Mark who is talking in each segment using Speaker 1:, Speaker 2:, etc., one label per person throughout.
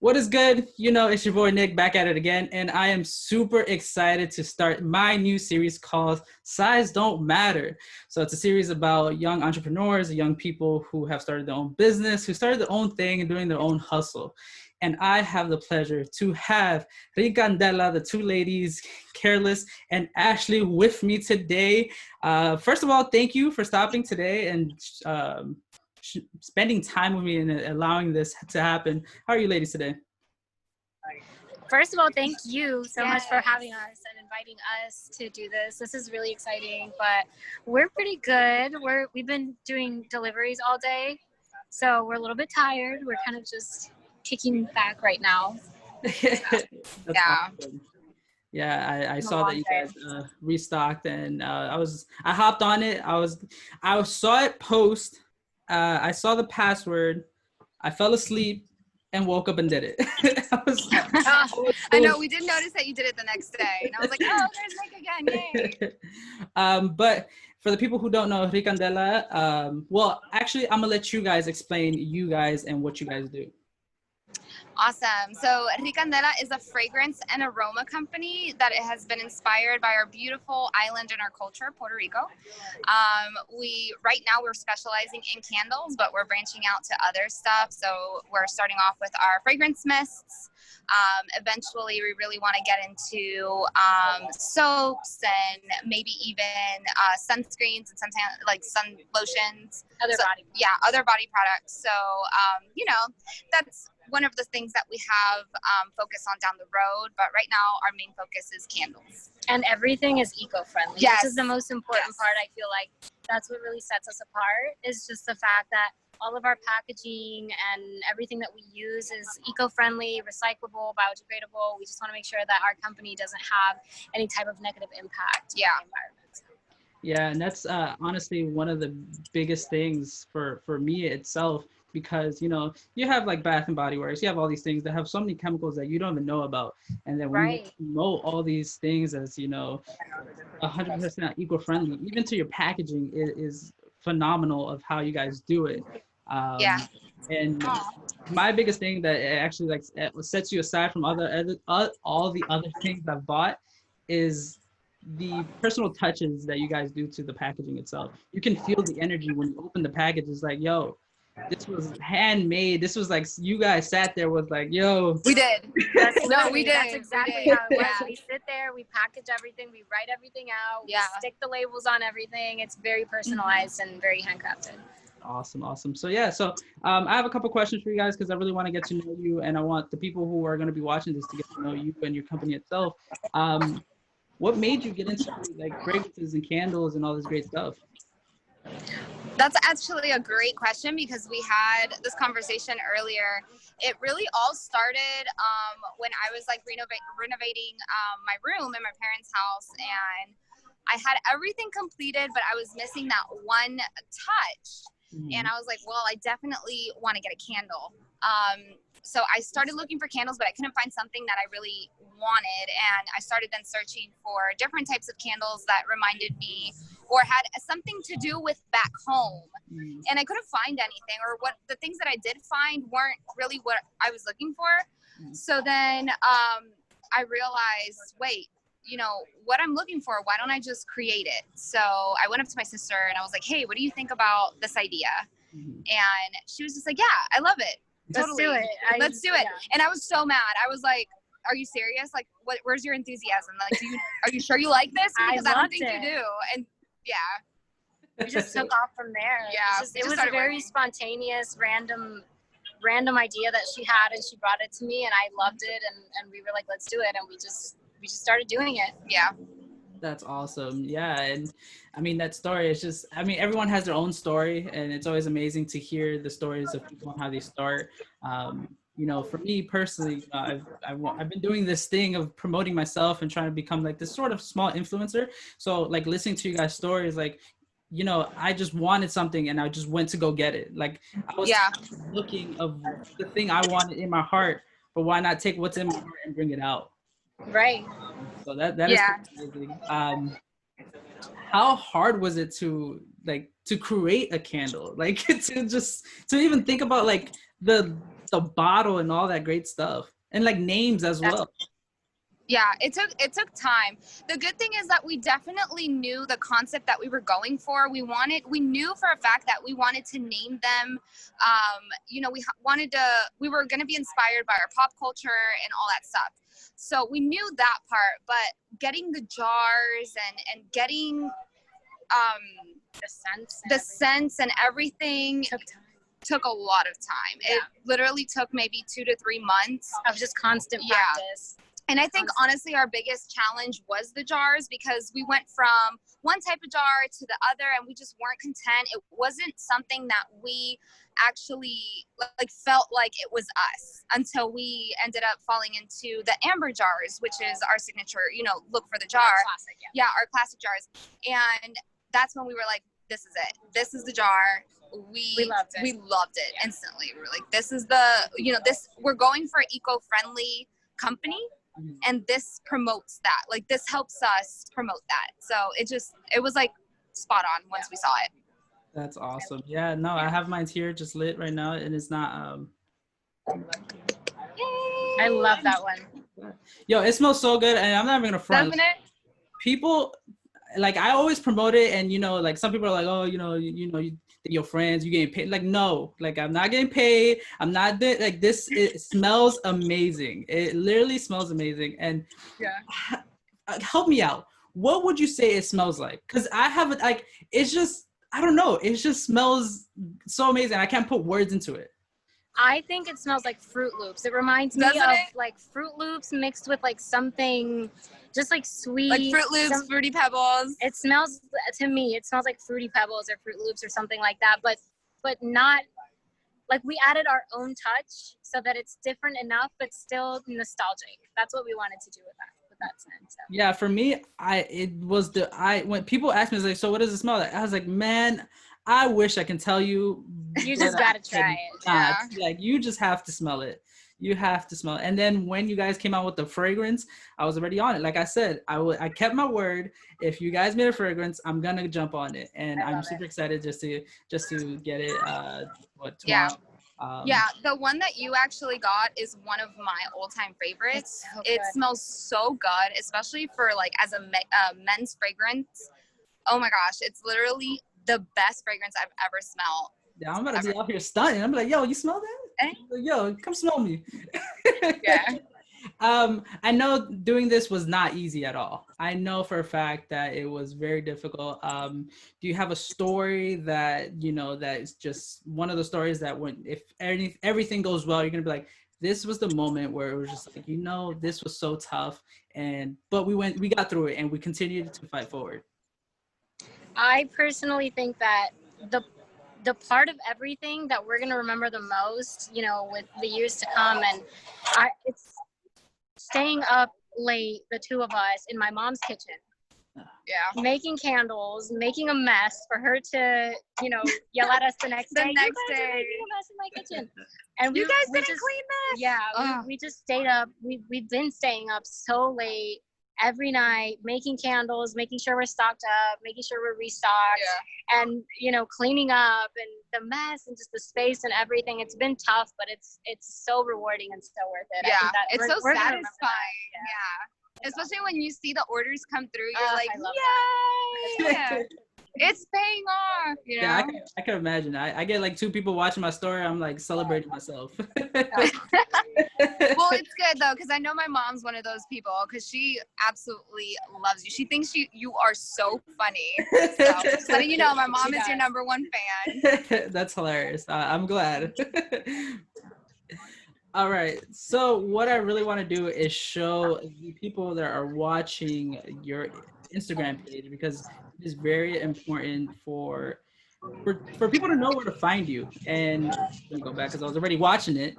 Speaker 1: What is good? You know, it's your boy Nick back at it again, and I am super excited to start my new series called Size Don't Matter. So it's a series about young entrepreneurs, young people who have started their own business, who started their own thing and doing their own hustle. And I have the pleasure to have Ricandela, the two ladies, Careless and Ashley, with me today. First of all, thank you for stopping today and spending time with me and allowing this to happen. How are you ladies today?
Speaker 2: First of all, thank you so much for having us and inviting us to do this. This is really exciting, but we're pretty good. We've been doing deliveries all day, so we're a little bit tired. We're kind of just kicking back right now.
Speaker 1: Awesome. Yeah, I saw that you guys restocked, and I hopped on it. I saw it post. I saw the password. I fell asleep and woke up and did it.
Speaker 3: I know, we did notice that you did it the next day, and I was like, oh, there's Nick again, yay.
Speaker 1: But for the people who don't know Ricandela, well, actually, I'm gonna let you guys explain you guys and what you guys do.
Speaker 3: Awesome. So Ricandela is a fragrance and aroma company that it has been inspired by our beautiful island and our culture, Puerto Rico. Right now we're specializing in candles, but we're branching out to other stuff. So we're starting off with our fragrance mists. Eventually we really want to get into soaps and maybe even sunscreens and sometimes like sun lotions.
Speaker 2: Other
Speaker 3: body products. So, that's one of the things that we have focus on down the road. But right now our main focus is candles.
Speaker 2: And everything is eco-friendly.
Speaker 3: Yes.
Speaker 2: This is the most important part. I feel like that's what really sets us apart, is just the fact that all of our packaging and everything that we use is eco-friendly, recyclable, biodegradable. We just want to make sure that our company doesn't have any type of negative impact on the environment.
Speaker 1: Yeah, and that's honestly one of the biggest things for me itself, because you have like Bath and Body Works, you have all these things that have so many chemicals that you don't even know about, and then when you promote all these things as 100% eco-friendly, even to your packaging, it is phenomenal of how you guys do it. And my biggest thing that actually sets you aside from all the other things I've bought is the personal touches that you guys do to the packaging itself. You can feel the energy when you open the package. It's like, yo, this was handmade. This was like, you guys sat there with like, yo.
Speaker 3: We did.
Speaker 2: That's exactly how it was. We sit there, we package everything, we write everything out, we stick the labels on everything. It's very personalized and very handcrafted.
Speaker 1: Awesome. So I have a couple questions for you guys, because I really want to get to know you, and I want the people who are going to be watching this to get to know you and your company itself. What made you get into like fragrances and candles and all this great stuff?
Speaker 3: That's actually a great question, because we had this conversation earlier. It really all started when I was like renovating my room in my parents' house, and I had everything completed, but I was missing that one touch. And I was like, well, I definitely want to get a candle. So I started looking for candles, but I couldn't find something that I really wanted. And I started then searching for different types of candles that reminded me or had something to do with back home. And I couldn't find anything, or what the things that I did find weren't really what I was looking for. So then I realized, wait, what I'm looking for, why don't I just create it? So I went up to my sister and I was like, hey, what do you think about this idea? And she was just like, yeah, I love it. Totally. Let's do it. And I was so mad. I was like, are you serious? Like, where's your enthusiasm? Like, are you sure you like this? Because I don't think you do. And
Speaker 2: we just took off from there. It was a very spontaneous, random idea that she had, and she brought it to me, and I loved it, and we were like, let's do it, and we just started doing it.
Speaker 1: That's awesome. Yeah. And I mean, that story is just, everyone has their own story, and it's always amazing to hear the stories of people and how they start. For me personally, I've been doing this thing of promoting myself and trying to become like this sort of small influencer. So like listening to you guys' stories, like, I just wanted something and I just went to go get it. Like I was looking of the thing I wanted in my heart, but why not take what's in my heart and bring it out?
Speaker 2: Right.
Speaker 1: So that is amazing. How hard was it to create a candle? Like to even think about like the the bottle and all that great stuff, and like names as well.
Speaker 3: Yeah, it took time. The good thing is that we definitely knew the concept that we were going for. We knew for a fact that we wanted to name them. You know, we were going to be inspired by our pop culture and all that stuff. So we knew that part, but getting the jars and getting the scents and everything took a lot of time. Yeah. It literally took maybe 2 to 3 months
Speaker 2: of just constant practice.
Speaker 3: And I think honestly our biggest challenge was the jars, because we went from one type of jar to the other and we just weren't content. It wasn't something that we actually like felt like it was us until we ended up falling into the amber jars, which is our signature, you know, look for the jar.
Speaker 2: Our classic, yeah,
Speaker 3: our classic jars. And that's when we were like, this is it. This is the jar. We loved it instantly. We were like, this is we're going for an eco-friendly company. And this promotes that. Like, this helps us promote that. So it was like spot on once we saw it.
Speaker 1: That's awesome. Yeah, no, I have mine here just lit right now, and it's not
Speaker 2: I love that one.
Speaker 1: Yo, it smells so good, and I'm not even gonna front.
Speaker 3: Doesn't it?
Speaker 1: People, like, I always promote it, and you know, like, some people are like, oh, your friends, you getting paid. Like, no, like, I'm not getting paid. I'm not like this. It smells amazing. It literally smells amazing. And help me out. What would you say it smells like? Because I have it, like, it's just, I don't know. It just smells so amazing. I can't put words into it.
Speaker 2: I think it smells like Fruit Loops. It reminds me of like Fruit Loops mixed with like something just like sweet.
Speaker 3: Like Fruit Loops, Fruity Pebbles.
Speaker 2: It smells, to me, it smells like Fruity Pebbles or Fruit Loops or something like that, but not, like, we added our own touch so that it's different enough, but still nostalgic. That's what we wanted to do with that scent. So.
Speaker 1: Yeah, for me, when people ask me, like, so what does it smell like? I was like, man, I wish I can tell you.
Speaker 2: You just gotta try it.
Speaker 3: Yeah.
Speaker 1: Like, you just have to smell it. You have to smell it. And then when you guys came out with the fragrance, I was already on it. Like I said, I kept my word. If you guys made a fragrance, I'm gonna jump on it, and I'm super excited just to get it. Tomorrow.
Speaker 3: Yeah, the one that you actually got is one of my all-time favorites. It smells so good, especially for like as a men's fragrance. Oh my gosh, it's literally the best fragrance I've ever smelled.
Speaker 1: Yeah, I'm about to be out here stunting. I'm like, yo, you smell that? Like, yo, come smell me.
Speaker 3: Yeah.
Speaker 1: I know doing this was not easy at all. I know for a fact that it was very difficult. Do you have a story that is just one of the stories that if everything goes well, you're gonna be like, this was the moment where it was just like, this was so tough, but we got through it and we continued to fight forward.
Speaker 2: I personally think that the part of everything that we're going to remember the most, with the years to come, and it's staying up late, the two of us, in my mom's kitchen.
Speaker 3: Yeah.
Speaker 2: Making candles, making a mess for her to, yell at us the next day.
Speaker 3: Making
Speaker 2: a mess in my kitchen. And
Speaker 3: you guys didn't clean this?
Speaker 2: Yeah, we just stayed up. We've been staying up so late every night, making candles, making sure we're stocked up, making sure we're restocked, and cleaning up and the mess and just the space and everything. It's been tough, but it's so rewarding and so worth it.
Speaker 3: Yeah, it's so satisfying. Yeah, especially when you see the orders come through, you're like, yay! Yeah. It's paying off.
Speaker 1: Yeah, I can imagine. I get like 2 people watching my story. I'm like celebrating myself.
Speaker 3: Well, it's good though, because I know my mom's one of those people, because she absolutely loves you. She thinks you are so funny. So just letting you know, my mom is your #1 fan.
Speaker 1: That's hilarious. I'm glad. All right. So what I really want to do is show the people that are watching your Instagram page, because it is very important for people to know where to find you. And I'm gonna go back because I was already watching it.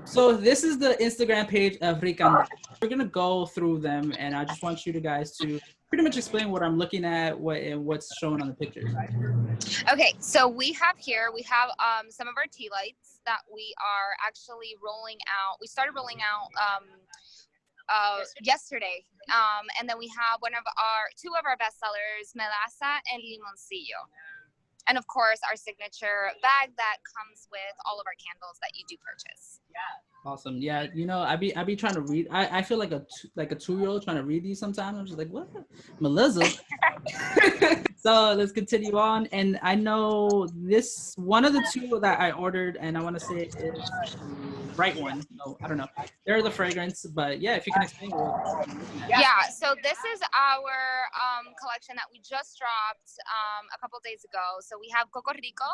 Speaker 1: So this is the Instagram page of Ricandela. We're gonna go through them, and I just want you guys to pretty much explain what I'm looking at, what's shown on the pictures.
Speaker 3: Okay, so we have some of our tea lights that we are actually rolling out. We started rolling out yesterday, and then we have two of our bestsellers, Melaza and Limoncillo. And of course, our signature bag that comes with all of our candles that you do purchase.
Speaker 1: Awesome. Yeah, you know, I be trying to read. I feel like a 2-year-old trying to read these sometimes. I'm just like, what, Melissa? So let's continue on. And I know this one of the two that I ordered, and I want to say is the right one. No, I don't know. They're the fragrance, but yeah, if you can explain what I'm looking at.
Speaker 3: Yeah, so this is our collection that we just dropped a couple days ago. So we have Coco Rico,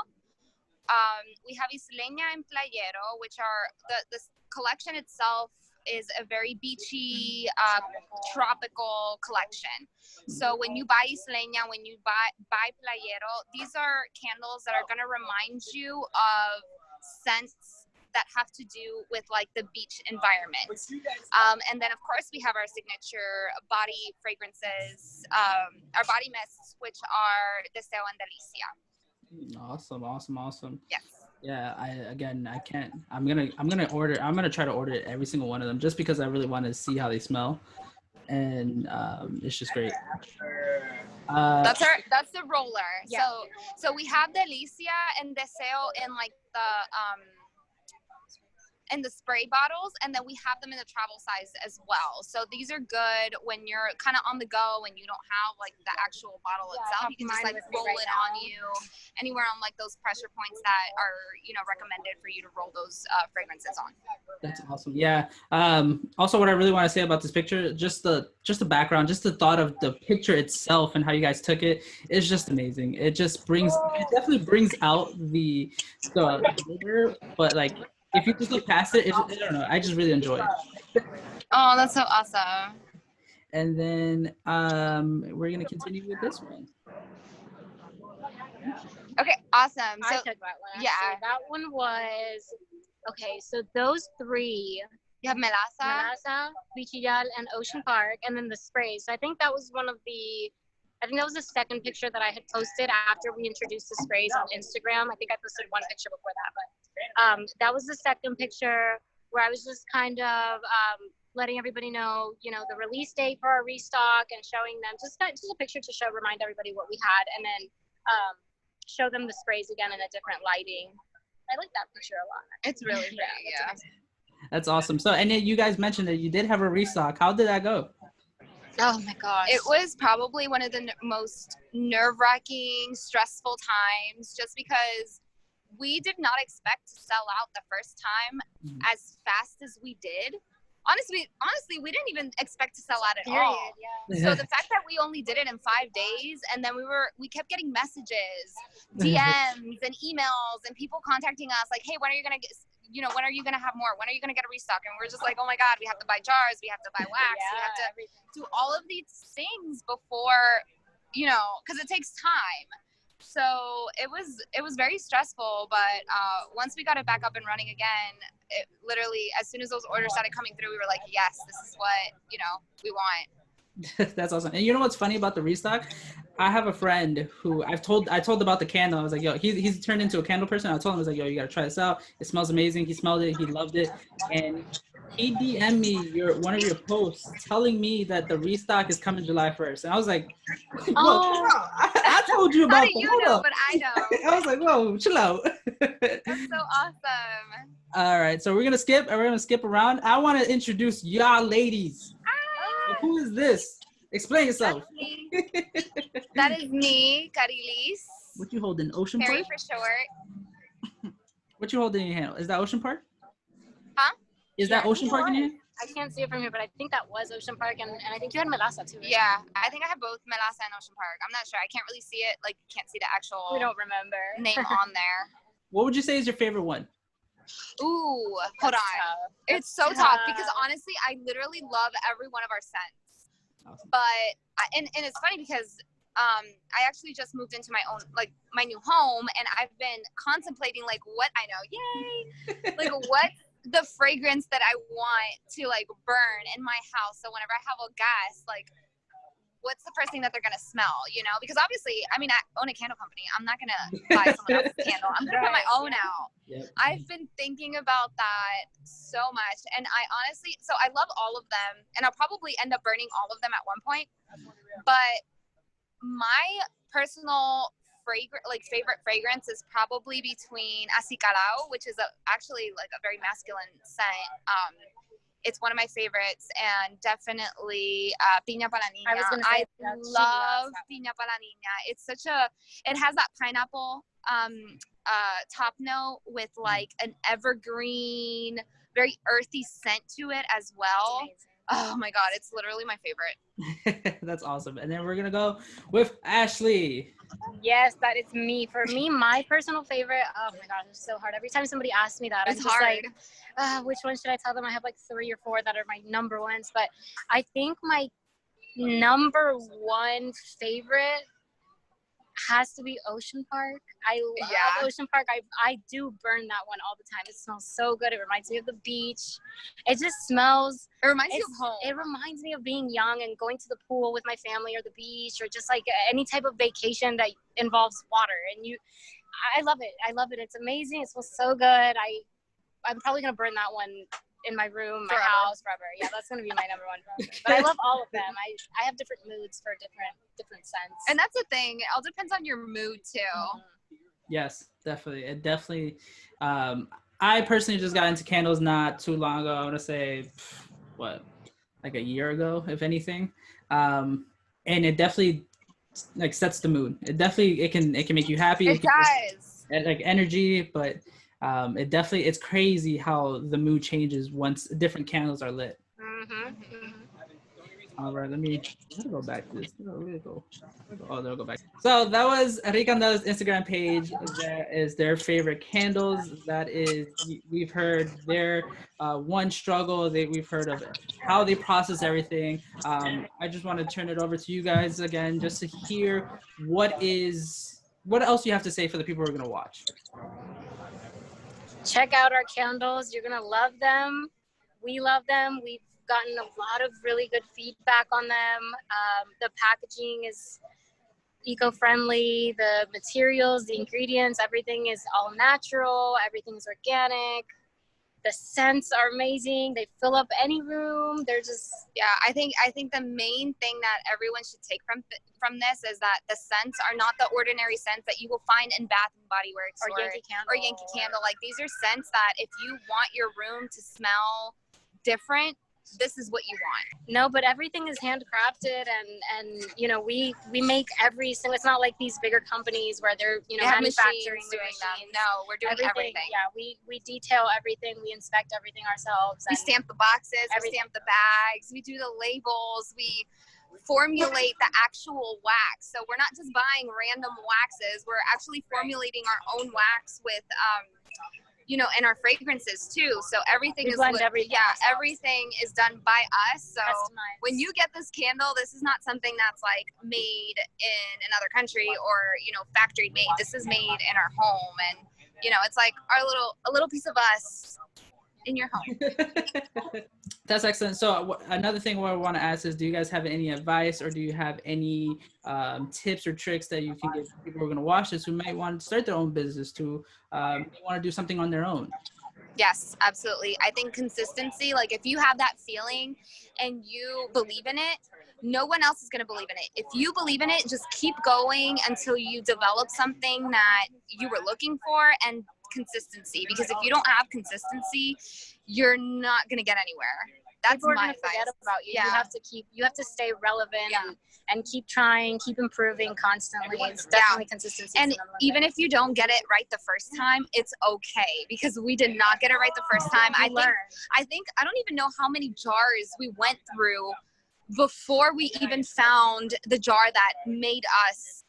Speaker 3: we have Isleña and Playero, which are the collection itself is a very beachy, tropical collection. So when you buy Isleña, when you buy Playero, these are candles that are going to remind you of scents that have to do with like the beach environment. And then of course we have our signature body fragrances, our body mists, which are Deseo and Delicia.
Speaker 1: Awesome.
Speaker 3: Yes.
Speaker 1: Yeah, I can't. I'm gonna try to order every single one of them just because I really want to see how they smell, and it's just great.
Speaker 3: That's the roller. Yeah. So we have Delicia and Deseo in like in the spray bottles, and then we have them in the travel size as well. So these are good when you're kind of on the go and you don't have like the actual bottle itself. You can just like roll it on you anywhere on like those pressure points that are, you know, recommended for you to roll those fragrances on.
Speaker 1: That's awesome. Yeah. Also, what I really want to say about this picture, just the background, just the thought of the picture itself and how you guys took it is just amazing. It definitely brings out the flavor, but like, if you just look past it, I don't know. I just really enjoy it.
Speaker 3: Oh, that's so awesome.
Speaker 1: And then we're gonna continue with this one.
Speaker 3: Okay, awesome.
Speaker 2: I took that one.
Speaker 3: Yeah,
Speaker 2: that one was okay. So those three.
Speaker 3: You have
Speaker 2: Melasa, Bichillal, and Ocean Park, and then the spray. So I think that was the second picture that I had posted after we introduced the sprays on Instagram. I think I posted one picture before that, but that was the second picture where I was just kind of letting everybody know, you know, the release date for our restock and showing them just a picture to remind everybody what we had, and then show them the sprays again in a different lighting. I like that picture a lot.
Speaker 3: It's really pretty, yeah.
Speaker 1: That's awesome. So, and then you guys mentioned that you did have a restock. How did that go?
Speaker 3: Oh my gosh. It was probably one of the most nerve-wracking, stressful times, just because we did not expect to sell out the first time as fast as we did. Honestly, we didn't even expect to sell out at all. Yeah. So the fact that we only did it in 5 days, and then we kept getting messages, DMs and emails, and people contacting us like, hey, when are you going to have more? When are you going to get a restock? And we're just like, oh my God, we have to buy jars. We have to buy wax. We have to do all of these things before, you know, because it takes time. So it was very stressful, but once we got it back up and running again, it literally, as soon as those orders started coming through, we were like, yes, this is what, you know, we want.
Speaker 1: That's awesome. And you know what's funny about the restock? I have a friend who I told about the candle. I was like, yo, he's turned into a candle person. I told him, I was like, yo, you gotta try this out. It smells amazing. He smelled it. He loved it. And he DM'd me one of your posts telling me that the restock is coming July 1st. And I was like, whoa, I told you about
Speaker 3: it. You know, but I know.
Speaker 1: I was like, whoa, chill out.
Speaker 3: That's so awesome.
Speaker 1: All right, so we're gonna skip around. I want to introduce y'all ladies. So who is this? Explain yourself.
Speaker 3: That is me, Carilis.
Speaker 1: What you holding? Ocean Park?
Speaker 3: Carrie for short.
Speaker 1: What you holding in your hand? Is that Ocean Park?
Speaker 3: Huh?
Speaker 1: Is that Ocean Park in your hand?
Speaker 2: I can't see it from here, but I think that was Ocean Park, and I think you had Melasa too. Right?
Speaker 3: Yeah, I think I have both Melasa and Ocean Park. I'm not sure. I can't really see it. Like, you can't see the actual.
Speaker 2: We don't remember
Speaker 3: name on there.
Speaker 1: What would you say is your favorite one?
Speaker 3: Ooh, hold on. It's so tough because honestly, I literally love every one of our scents. Awesome. But and it's funny because I actually just moved into my new home, and I've been contemplating like what I know, yay, like what the fragrance that I want to like burn in my house. So whenever I have a guest, like, what's the first thing that they're gonna smell? You know, because obviously, I mean, I own a candle company. I'm not gonna buy someone else's candle. I'm gonna put my own out. Yep. I've been thinking about that so much, and I honestly, so I love all of them, and I'll probably end up burning all of them at one point. But my personal favorite fragrance is probably between Acicalao, which is actually like a very masculine scent. It's one of my favorites, and definitely Piña para Niña.
Speaker 2: I was gonna say
Speaker 3: love Piña para Niña. It has that pineapple top note with like an evergreen, very earthy scent to it as well. Oh my God, it's literally my favorite.
Speaker 1: That's awesome. And then we're gonna go with Ashley.
Speaker 2: Yes, that is me. For me, my personal favorite. Oh my gosh, it's so hard. Every time somebody asks me that,
Speaker 3: It's
Speaker 2: I'm just
Speaker 3: hard.
Speaker 2: like, which one should I tell them? I have like 3 or 4 that are my number ones. But I think my number one favorite has to be Ocean Park. I love Ocean Park. I do burn that one all the time. It smells so good. It reminds me of the beach. It just smells.
Speaker 3: It reminds you of home.
Speaker 2: It reminds me of being young and going to the pool with my family or the beach or just like any type of vacation that involves water. And I love it. I love it. It's amazing. It smells so good. I'm probably gonna burn that one in my room, my house, forever. Yeah, that's gonna be my number one forever. But I love all of them. I have different moods for different scents.
Speaker 3: And that's the thing. It all depends on your mood too.
Speaker 2: Mm-hmm.
Speaker 1: Yes, definitely. It definitely. I personally just got into candles not too long ago. I want to say, like a year ago, if anything. And it definitely like sets the mood. It can make you happy.
Speaker 3: It does.
Speaker 1: Like energy, but it's crazy how the mood changes once different candles are lit.
Speaker 2: Mm-hmm.
Speaker 1: All right, let me go back to this. They'll go back. So that was Ricandela's Instagram page. That is their favorite candles. That is, we've heard their one struggle. We've heard of how they process everything. I just want to turn it over to you guys again, just to hear what else you have to say for the people who are going to watch.
Speaker 2: Check out our candles. You're gonna love them. We love them. We've gotten a lot of really good feedback on them. The packaging is eco-friendly. The materials, the ingredients, everything is all natural. Everything is organic. The scents are amazing. They fill up any room. They're just
Speaker 3: I think the main thing that everyone should take from this is that the scents are not the ordinary scents that you will find in Bath and Body Works
Speaker 2: or Yankee Candle.
Speaker 3: Like, these are scents that if you want your room to smell different, this is what you want.
Speaker 2: No, but everything is handcrafted, and you know, we make every single. It's not like these bigger companies where they're manufacturing
Speaker 3: doing them. No, we're doing everything.
Speaker 2: Yeah, we detail everything. We inspect everything ourselves.
Speaker 3: We stamp the boxes. We stamp the bags. We do the labels. We formulate the actual wax. So we're not just buying random waxes. We're actually formulating our own wax with and our fragrances too. So everything everything is done by us. So
Speaker 2: customized.
Speaker 3: When you get this candle, this is not something that's like made in another country or, factory made. This is made in our home, and it's like a little piece of us in your home.
Speaker 1: That's excellent. So another thing what I want to ask is, do you guys have any advice, or do you have any tips or tricks that you can give people who are going to watch this who might want to start their own business, to want to do something on their own?
Speaker 3: Yes, absolutely. I think consistency, like if you have that feeling and you believe in it, no one else is going to believe in it. If you believe in it, just keep going until you develop something that you were looking for, and consistency. Because if you don't have consistency, you're not going to get anywhere. That's
Speaker 2: People are
Speaker 3: my
Speaker 2: gonna
Speaker 3: advice.
Speaker 2: Forget about you.
Speaker 3: Yeah.
Speaker 2: You have to stay relevant and keep trying, keep improving constantly. It's definitely consistency.
Speaker 3: And even if you don't get it right the first time, it's okay, because we did not get it right the first time. I think I don't even know how many jars we went through before we even found the jar that made us,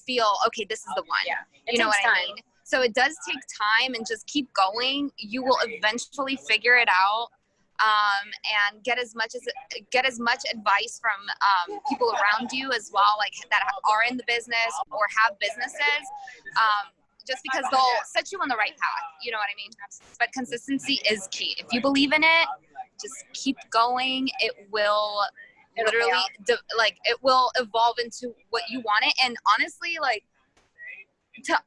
Speaker 3: feel okay, this is the one.
Speaker 2: Yeah.
Speaker 3: You know what I mean? So it does take time, and just keep going. You will eventually figure it out. And get as much advice from people around you as well, like that are in the business or have businesses, just because they'll set you on the right path. You know what I mean? But consistency is key. If you believe in it, just keep going. It will literally it will evolve into what you want it. And honestly,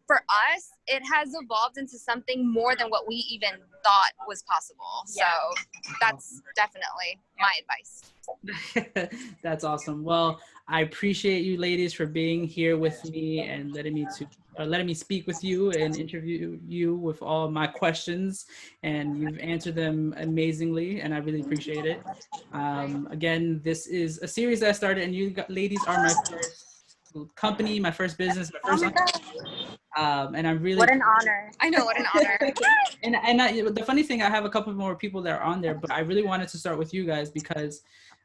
Speaker 3: for us, it has evolved into something more than what we even thought was possible.
Speaker 2: Yeah.
Speaker 3: So that's definitely my advice.
Speaker 1: That's awesome. Well, I appreciate you ladies for being here with me and letting me speak with you and interview you with all my questions, and you've answered them amazingly, and I really appreciate it. Again, this is a series that I started, and you ladies are my first company, my first business, my first and I'm really,
Speaker 2: what an honor.
Speaker 3: I know, what an honor.
Speaker 1: the funny thing, I have a couple more people that are on there, but I really wanted to start with you guys because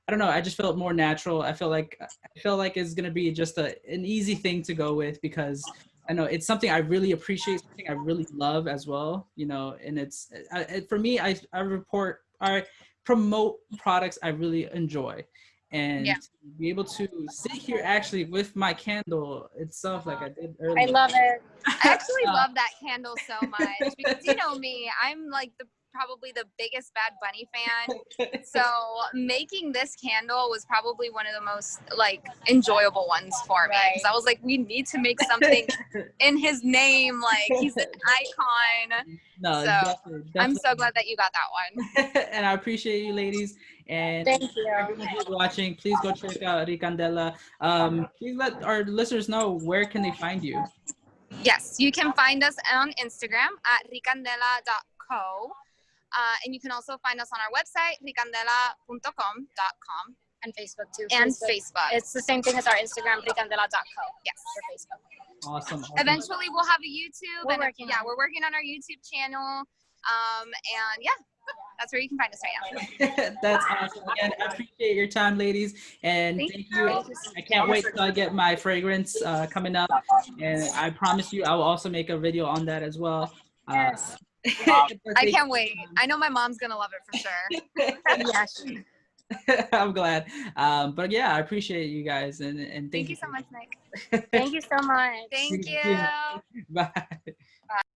Speaker 1: I don't know, I just felt more natural. I feel like it's gonna be just an easy thing to go with, because I know it's something I really appreciate, something I really love as well, you know. And it's for me, I promote products I really enjoy, and to be able to sit here actually with my candle itself, like I did earlier.
Speaker 2: I love it.
Speaker 3: I actually love that candle so much because you know me, I'm like probably the biggest Bad Bunny fan. So making this candle was probably one of the most like enjoyable ones for me, because I was like, we need to make something in his name. Like, he's an icon.
Speaker 1: No,
Speaker 3: so
Speaker 1: definitely.
Speaker 3: I'm so glad that you got that
Speaker 1: one. And I appreciate you ladies. And
Speaker 2: thank you.
Speaker 1: Everyone who's watching, please go check out Ricandela. Please let our listeners know, where can they find you?
Speaker 3: Yes, you can find us on Instagram at ricandela.co. And you can also find us on our website, ricandela.com.
Speaker 2: And Facebook too.
Speaker 3: And Facebook.
Speaker 2: It's the same thing as our Instagram, ricandela.co.
Speaker 3: Yes.
Speaker 2: For Facebook.
Speaker 1: Awesome.
Speaker 3: Eventually we'll have a YouTube.
Speaker 2: We're working
Speaker 3: on our YouTube channel. And yeah, that's where you can find us right
Speaker 1: now. That's awesome. Again, I appreciate your time, ladies. And thank you. I can't wait till I get my fragrance coming up. And I promise you, I will also make a video on that as well.
Speaker 2: Yes.
Speaker 3: I can't wait. I know my mom's gonna love it for sure.
Speaker 2: Yes.
Speaker 3: Yeah,
Speaker 1: I'm glad. But yeah, I appreciate you guys, and thank
Speaker 3: you so much, Nick.
Speaker 2: Thank you so much.
Speaker 3: Thank you.
Speaker 1: Bye.